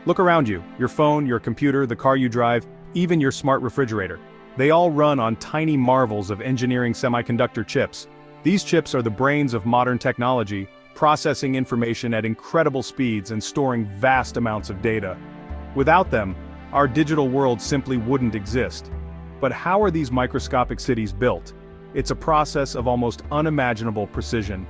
Look around you, your phone, your computer, the car you drive, even your smart refrigerator. They all run on tiny marvels of engineering semiconductor chips. These chips are the brains of modern technology, processing information at incredible speeds and storing vast amounts of data. Without them, our digital world simply wouldn't exist. But how are these microscopic cities built? It's a process of almost unimaginable precision.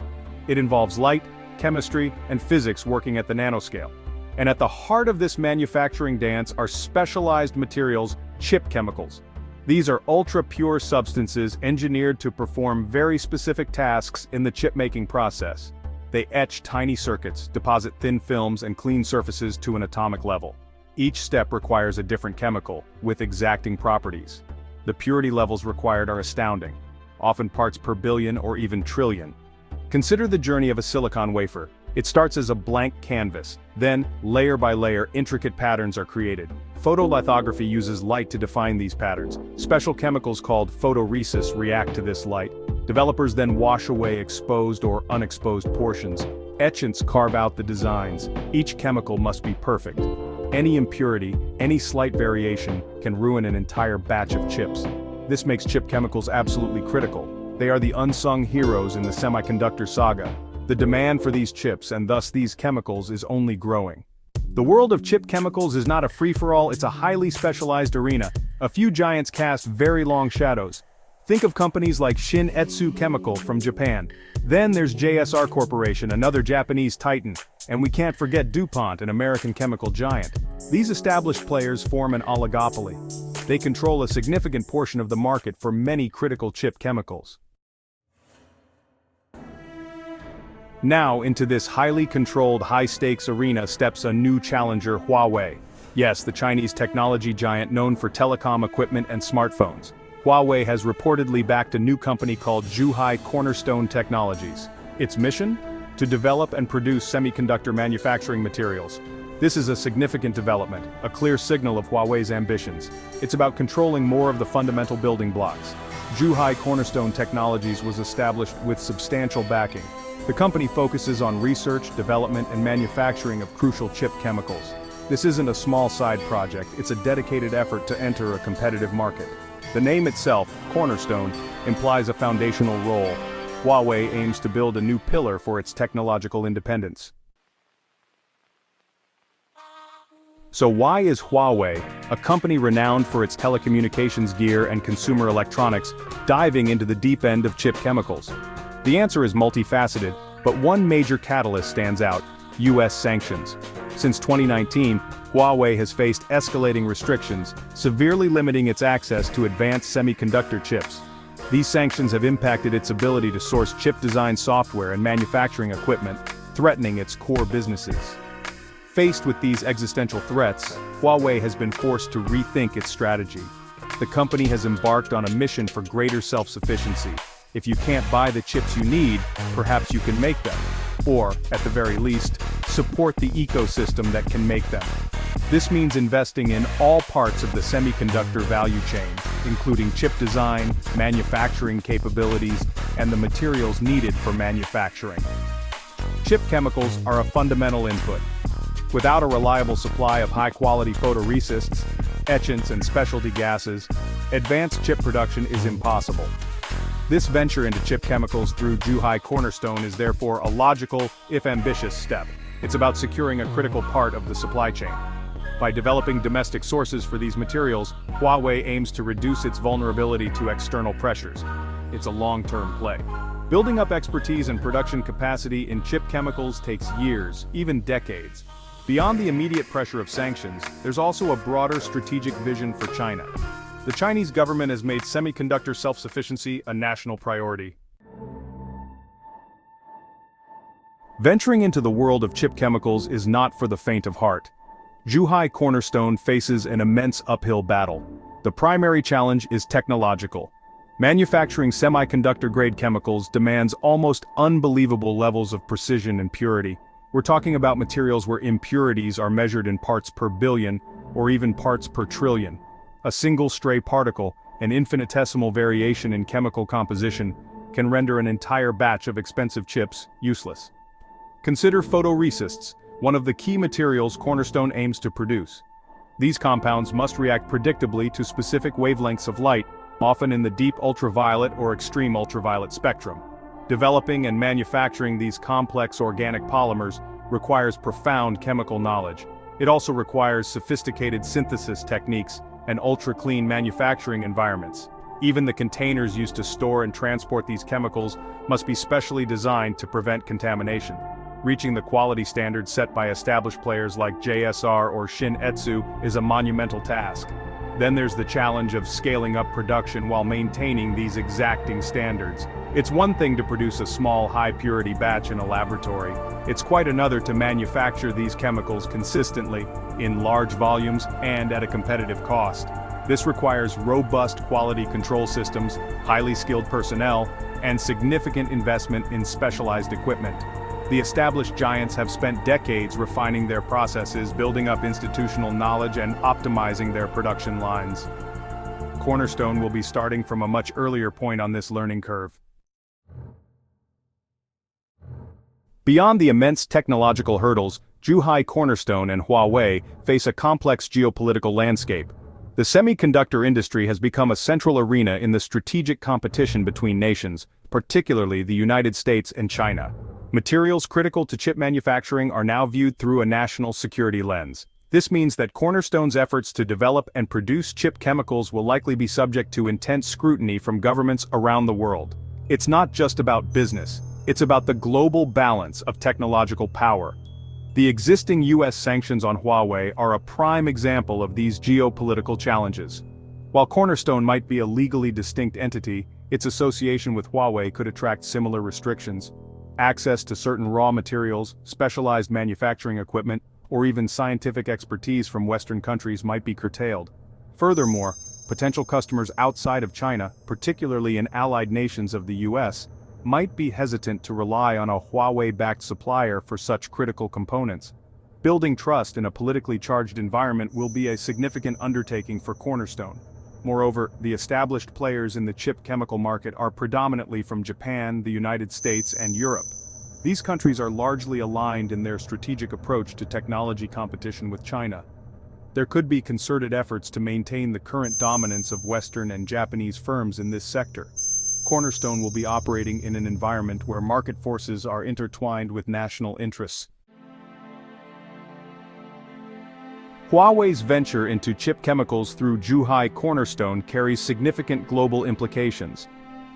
It involves light, chemistry, and physics working at the nanoscale. And at the heart of this manufacturing dance are specialized materials, chip chemicals. These are ultra-pure substances engineered to perform very specific tasks in the chip-making process. They etch tiny circuits, deposit thin films, and clean surfaces to an atomic level. Each step requires a different chemical, with exacting properties. The purity levels required are astounding, often parts per billion or even trillion. Consider the journey of a silicon wafer. It starts as a blank canvas, then, layer by layer, intricate patterns are created. Photolithography uses light to define these patterns. Special chemicals called photoresist react to this light. Developers then wash away exposed or unexposed portions. Etchants carve out the designs. Each chemical must be perfect. Any impurity, any slight variation, can ruin an entire batch of chips. This makes chip chemicals absolutely critical. They are the unsung heroes in the semiconductor saga. The demand for these chips and thus these chemicals is only growing. The world of chip chemicals is not a free-for-all, it's a highly specialized arena. A few giants cast very long shadows. Think of companies like Shin-Etsu Chemical from Japan. Then there's JSR Corporation, another Japanese titan. And we can't forget DuPont, an American chemical giant. These established players form an oligopoly. They control a significant portion of the market for many critical chip chemicals. Now into this highly controlled, high-stakes arena steps a new challenger, Huawei. Yes, the Chinese technology giant known for telecom equipment and smartphones. Huawei has reportedly backed a new company called Zhuhai Cornerstone Technologies. Its mission? To develop and produce semiconductor manufacturing materials. This is a significant development, a clear signal of Huawei's ambitions. It's about controlling more of the fundamental building blocks. Zhuhai Cornerstone Technologies was established with substantial backing. The company focuses on research, development, and manufacturing of crucial chip chemicals. This isn't a small side project, it's a dedicated effort to enter a competitive market. The name itself, Cornerstone, implies a foundational role. Huawei aims to build a new pillar for its technological independence. So why is Huawei, a company renowned for its telecommunications gear and consumer electronics, diving into the deep end of chip chemicals? The answer is multifaceted, but one major catalyst stands out: U.S. sanctions. Since 2019, Huawei has faced escalating restrictions, severely limiting its access to advanced semiconductor chips. These sanctions have impacted its ability to source chip design software and manufacturing equipment, threatening its core businesses. Faced with these existential threats, Huawei has been forced to rethink its strategy. The company has embarked on a mission for greater self-sufficiency. If you can't buy the chips you need, perhaps you can make them. Or, at the very least, support the ecosystem that can make them. This means investing in all parts of the semiconductor value chain, including chip design, manufacturing capabilities, and the materials needed for manufacturing. Chip chemicals are a fundamental input. Without a reliable supply of high-quality photoresists, etchants, and specialty gases, advanced chip production is impossible. This venture into chip chemicals through Zhuhai Cornerstone is therefore a logical, if ambitious, step. It's about securing a critical part of the supply chain. By developing domestic sources for these materials, Huawei aims to reduce its vulnerability to external pressures. It's a long-term play. Building up expertise and production capacity in chip chemicals takes years, even decades. Beyond the immediate pressure of sanctions, there's also a broader strategic vision for China. The Chinese government has made semiconductor self-sufficiency a national priority. Venturing into the world of chip chemicals is not for the faint of heart. Zhuhai Cornerstone faces an immense uphill battle. The primary challenge is technological. Manufacturing semiconductor-grade chemicals demands almost unbelievable levels of precision and purity. We're talking about materials where impurities are measured in parts per billion, or even parts per trillion. A single stray particle, an infinitesimal variation in chemical composition, can render an entire batch of expensive chips useless. Consider photoresists, one of the key materials Cornerstone aims to produce. These compounds must react predictably to specific wavelengths of light, often in the deep ultraviolet or extreme ultraviolet spectrum. Developing and manufacturing these complex organic polymers requires profound chemical knowledge. It also requires sophisticated synthesis techniques and ultra-clean manufacturing environments. Even the containers used to store and transport these chemicals must be specially designed to prevent contamination. Reaching the quality standards set by established players like JSR or Shin-Etsu is a monumental task. Then there's the challenge of scaling up production while maintaining these exacting standards. It's one thing to produce a small, high-purity batch in a laboratory. It's quite another to manufacture these chemicals consistently, in large volumes, and at a competitive cost. This requires robust quality control systems, highly skilled personnel, and significant investment in specialized equipment. The established giants have spent decades refining their processes, building up institutional knowledge, and optimizing their production lines. Cornerstone will be starting from a much earlier point on this learning curve. Beyond the immense technological hurdles, Zhuhai Cornerstone and Huawei face a complex geopolitical landscape. The semiconductor industry has become a central arena in the strategic competition between nations, particularly the United States and China. Materials critical to chip manufacturing are now viewed through a national security lens. This means that Cornerstone's efforts to develop and produce chip chemicals will likely be subject to intense scrutiny from governments around the world. It's not just about business, it's about the global balance of technological power. The existing U.S. sanctions on Huawei are a prime example of these geopolitical challenges. While Cornerstone might be a legally distinct entity, its association with Huawei could attract similar restrictions. Access to certain raw materials, specialized manufacturing equipment, or even scientific expertise from Western countries might be curtailed. Furthermore, potential customers outside of China, particularly in allied nations of the U.S., might be hesitant to rely on a Huawei-backed supplier for such critical components. Building trust in a politically charged environment will be a significant undertaking for Cornerstone. Moreover, the established players in the chip chemical market are predominantly from Japan, the United States, and Europe. These countries are largely aligned in their strategic approach to technology competition with China. There could be concerted efforts to maintain the current dominance of Western and Japanese firms in this sector. Cornerstone will be operating in an environment where market forces are intertwined with national interests. Huawei's venture into chip chemicals through Zhuhai Cornerstone carries significant global implications.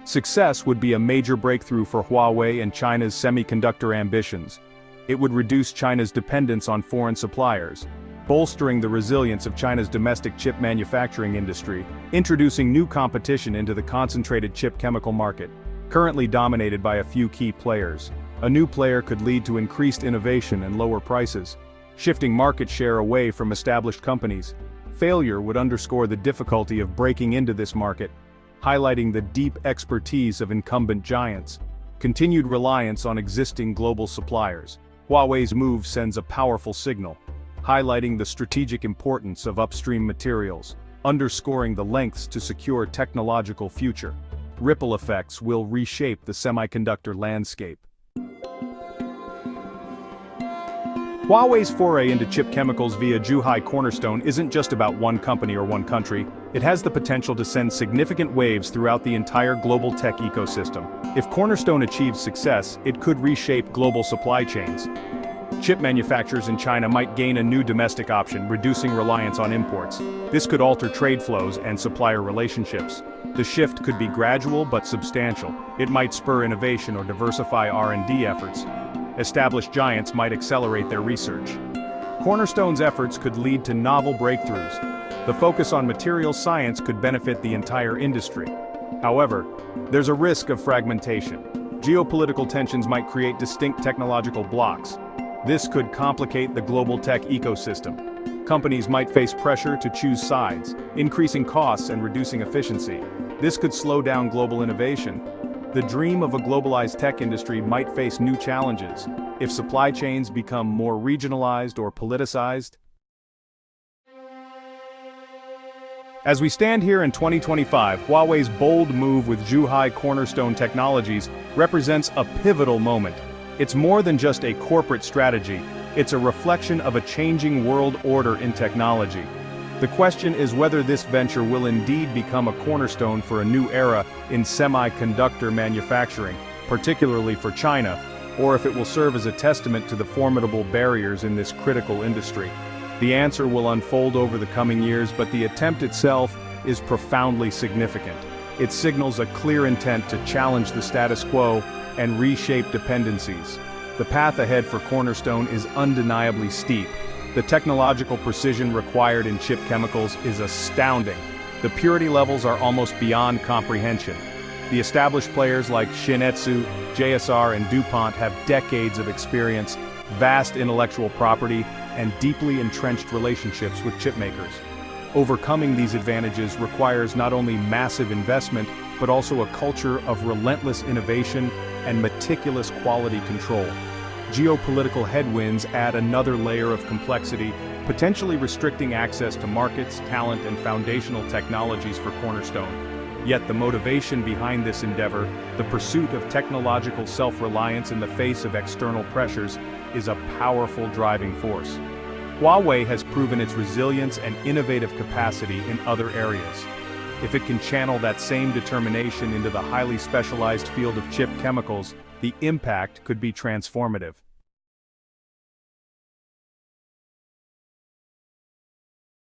Success would be a major breakthrough for Huawei and China's semiconductor ambitions. It would reduce China's dependence on foreign suppliers, bolstering the resilience of China's domestic chip manufacturing industry, introducing new competition into the concentrated chip chemical market, currently dominated by a few key players. A new player could lead to increased innovation and lower prices, shifting market share away from established companies. Failure would underscore the difficulty of breaking into this market, highlighting the deep expertise of incumbent giants. Continued reliance on existing global suppliers. Huawei's move sends a powerful signal, highlighting the strategic importance of upstream materials, underscoring the lengths to secure technological future. Ripple effects will reshape the semiconductor landscape. Huawei's foray into chip chemicals via Zhuhai Cornerstone isn't just about one company or one country. It has the potential to send significant waves throughout the entire global tech ecosystem. If Cornerstone achieves success, it could reshape global supply chains. Chip manufacturers in China might gain a new domestic option, reducing reliance on imports. This could alter trade flows and supplier relationships. The shift could be gradual but substantial. It might spur innovation or diversify R&D efforts. Established giants might accelerate their research. Cornerstone's efforts could lead to novel breakthroughs. The focus on materials science could benefit the entire industry. However, there's a risk of fragmentation. Geopolitical tensions might create distinct technological blocks. This could complicate the global tech ecosystem. Companies might face pressure to choose sides, increasing costs and reducing efficiency. This could slow down global innovation. The dream of a globalized tech industry might face new challenges if supply chains become more regionalized or politicized. As we stand here in 2025, Huawei's bold move with Zhuhai Cornerstone Technologies represents a pivotal moment. It's more than just a corporate strategy, It's a reflection of a changing world order in technology. The question is whether this venture will indeed become a cornerstone for a new era in semiconductor manufacturing, particularly for China, or if it will serve as a testament to the formidable barriers in this critical industry. The answer will unfold over the coming years, but the attempt itself is profoundly significant. It signals a clear intent to challenge the status quo and reshape dependencies. The path ahead for Cornerstone is undeniably steep. The technological precision required in chip chemicals is astounding. The purity levels are almost beyond comprehension. The established players like Shin-Etsu, JSR, and DuPont have decades of experience, vast intellectual property, and deeply entrenched relationships with chipmakers. Overcoming these advantages requires not only massive investment, but also a culture of relentless innovation and meticulous quality control. Geopolitical headwinds add another layer of complexity, potentially restricting access to markets, talent, and foundational technologies for Cornerstone. Yet the motivation behind this endeavor, the pursuit of technological self-reliance in the face of external pressures, is a powerful driving force. Huawei has proven its resilience and innovative capacity in other areas. If it can channel that same determination into the highly specialized field of chip chemicals, the impact could be transformative.